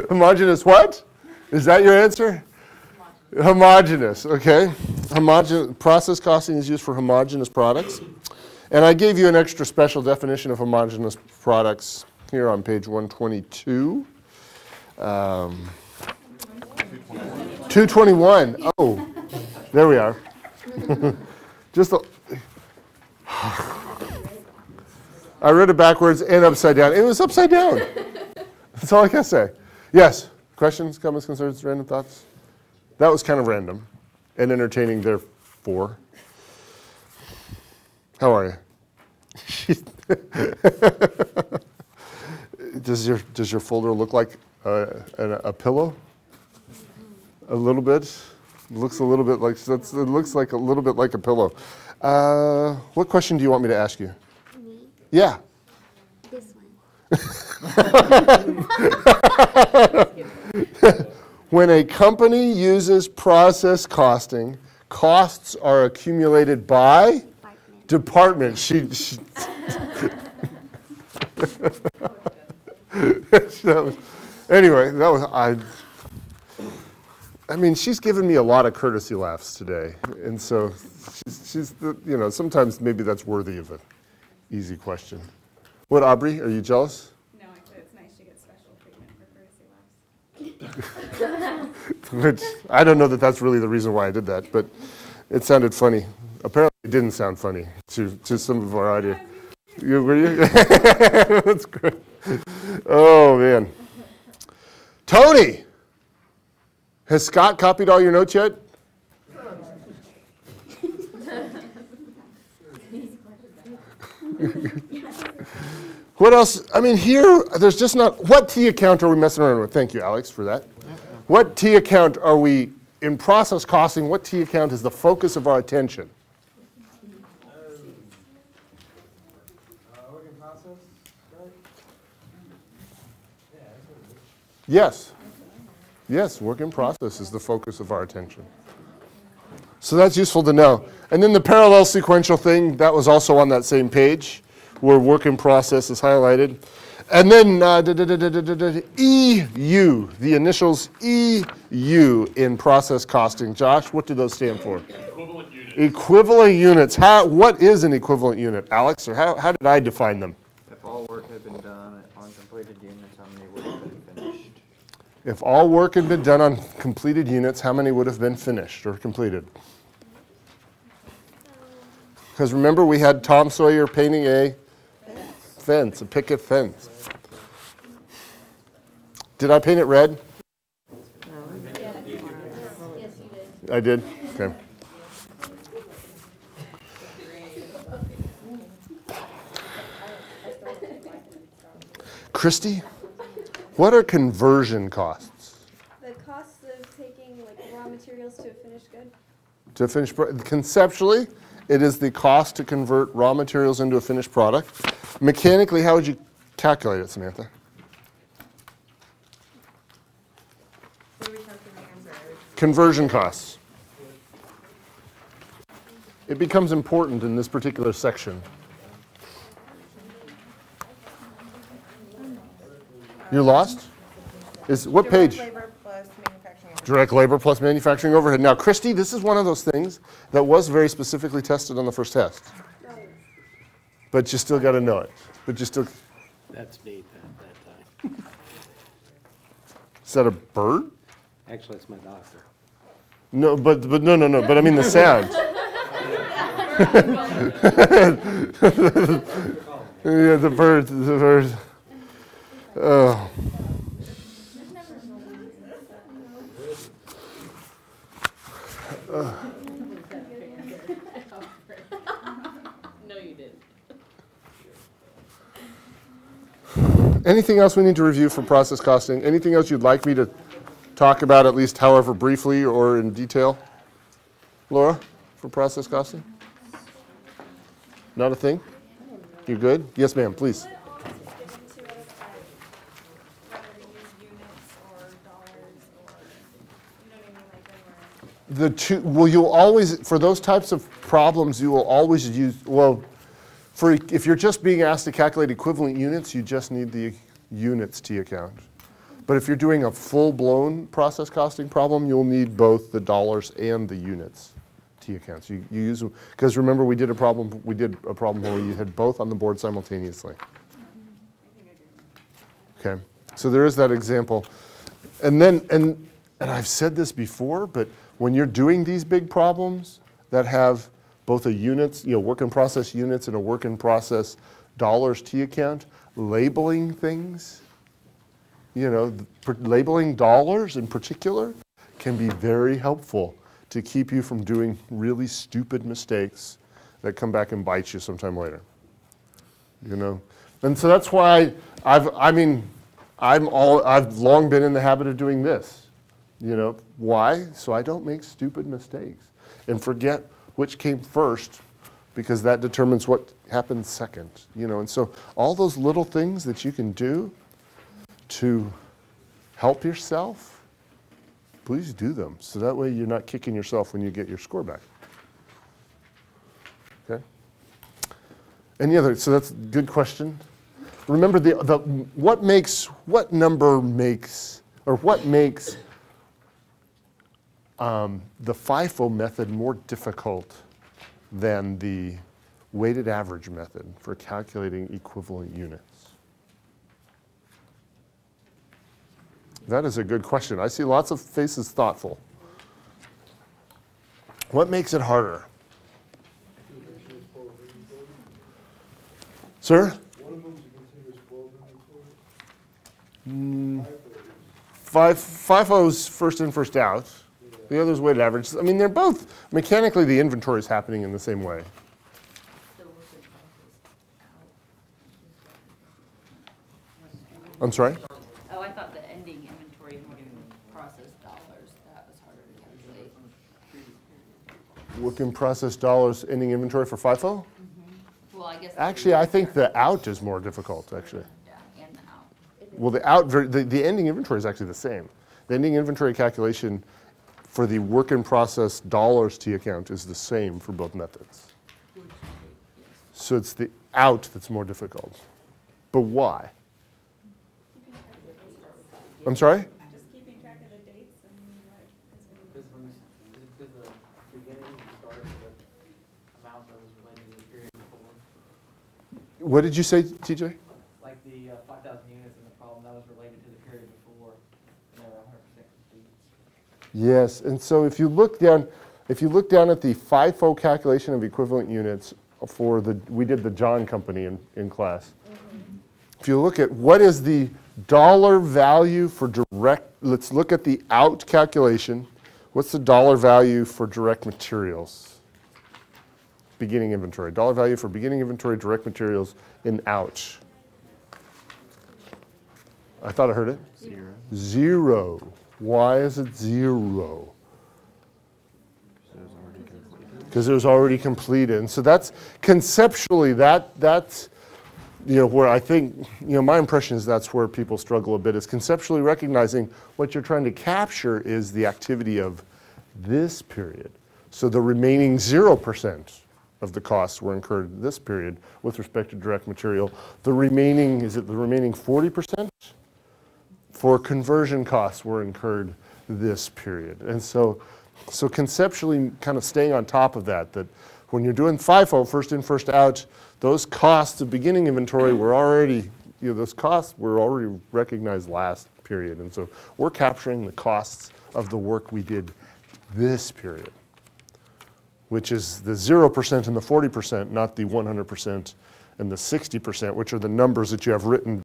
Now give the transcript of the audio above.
Homogeneous what? Is that your answer? Homogeneous, okay. Process costing is used for homogeneous products. And I gave you an extra special definition of homogeneous products here on page 122. 221. Oh, there we are. Just I read it backwards and upside down. It was upside down. That's all I can say. Yes. Questions, comments, concerns, random thoughts? That was kind of random and entertaining, therefore. How are you? Does your folder look like a pillow? A little bit. It looks a little bit like it looks like a little bit like a pillow. What question do you want me to ask you? Me? Yeah. This one. When a company uses process costing, costs are accumulated by department. Anyway, that was I mean, she's given me a lot of courtesy laughs today, and so she's you know, sometimes maybe that's worthy of an easy question. What, Aubrey? Are you jealous? No, actually, it's nice she gets special treatment for courtesy laughs. Which I don't know that that's really the reason why I did that, but it sounded funny. Apparently, it didn't sound funny to some of our audience. Were you? That's good. Oh man, Tony. Has Scott copied all your notes yet? What else? I mean, here, there's just not, what T account are we messing around with? Thank you, Alex, for that. What T account are we, in process costing, what T account is the focus of our attention? Work in process, right? Yeah, that's what it is. Yes. Yes, work in process is the focus of our attention. So that's useful to know. And then the parallel sequential thing, that was also on that same page, where work in process is highlighted. And then EU, the initials EU in process costing. Josh, what do those stand for? Equivalent units. Equivalent units. What is an equivalent unit, Alex? Or how did I define them? If all work had been done on completed units, how many would have been finished? If all work had been done on completed units, how many would have been finished or completed? Because remember, we had Tom Sawyer painting a fence, a picket fence. Did I paint it red? Yes, you did. I did? Okay. Christy, what are conversion costs? The cost of taking like raw materials to a finished good. To a finished conceptually, it is the cost to convert raw materials into a finished product. Mechanically, how would you calculate it, Samantha? Conversion costs. It becomes important in this particular section. You're lost? Is what page? Direct labor plus manufacturing overhead. Direct labor plus manufacturing overhead. Now, Christy, this is one of those things that was very specifically tested on the first test. But you still got to know it. But you still. That's me at that time. Is that a bird? Actually, it's my doctor. No, but no. But I mean the sound. Yeah, the bird. Oh. No, you didn't. Anything else we need to review for process costing? Anything else you'd like me to talk about, at least however briefly or in detail? Laura, for process costing? Not a thing? You good? Yes, ma'am, please. Well, you'll always, for those types of problems, you will always use, well, if you're just being asked to calculate equivalent units, you just need the units T account. But if you're doing a full-blown process costing problem, you'll need both the dollars and the units T accounts. You use them, because remember we did a problem where you had both on the board simultaneously. Okay, so there is that example. And then, and I've said this before, but when you're doing these big problems that have both a units, work in process units and a work in process dollars T account, labeling things, labeling dollars in particular can be very helpful to keep you from doing really stupid mistakes that come back and bite you sometime later. And so that's why I've long been in the habit of doing this. Why? So I don't make stupid mistakes and forget which came first, because that determines what happens second. And so all those little things that you can do to help yourself, please do them. So that way you're not kicking yourself when you get your score back. Okay? Any other? So that's a good question. Remember what makes the FIFO method more difficult than the weighted average method for calculating equivalent units? That is a good question. I see lots of faces thoughtful. What makes it harder? Sir? One of them is a continuous flow inventory. FIFO's first in, first out. The other's weighted average. I mean, they're both, mechanically the inventory is happening in the same way. I'm sorry? Oh, I thought the ending inventory and working process dollars, that was harder to calculate. Work in process dollars, ending inventory for FIFO? Well, I guess. Actually, I think the out is more difficult, actually. Yeah, and the out. Well, the out, the ending inventory is actually the same. The ending inventory calculation for the work in process dollars T account is the same for both methods. So it's the out that's more difficult. But why? I'm sorry? Just keeping track of the dates and Because the beginning starts with amount that was related to the period before. What did you say, TJ? Like the 5,000 units in the problem, that was related to the period before, and they were 100% complete. Yes, and so if you look down at the FIFO calculation of equivalent units for we did the John Company in class. If you look at what is the dollar value for direct, let's look at the out calculation. What's the dollar value for direct materials? Beginning inventory. Dollar value for beginning inventory, direct materials in out. I thought I heard it. 0. 0. Why is it 0? Because it was already completed. And so that's conceptually, that's where I think, my impression is that's where people struggle a bit, is conceptually recognizing what you're trying to capture is the activity of this period. So the remaining 0% of the costs were incurred this period with respect to direct material. The remaining, is it the remaining 40%? For conversion costs were incurred this period. And so conceptually kind of staying on top of that when you're doing FIFO, first in, first out, those costs of beginning inventory were already, those costs were already recognized last period. And so we're capturing the costs of the work we did this period, which is the 0% and the 40%, not the 100% and the 60%, which are the numbers that you have written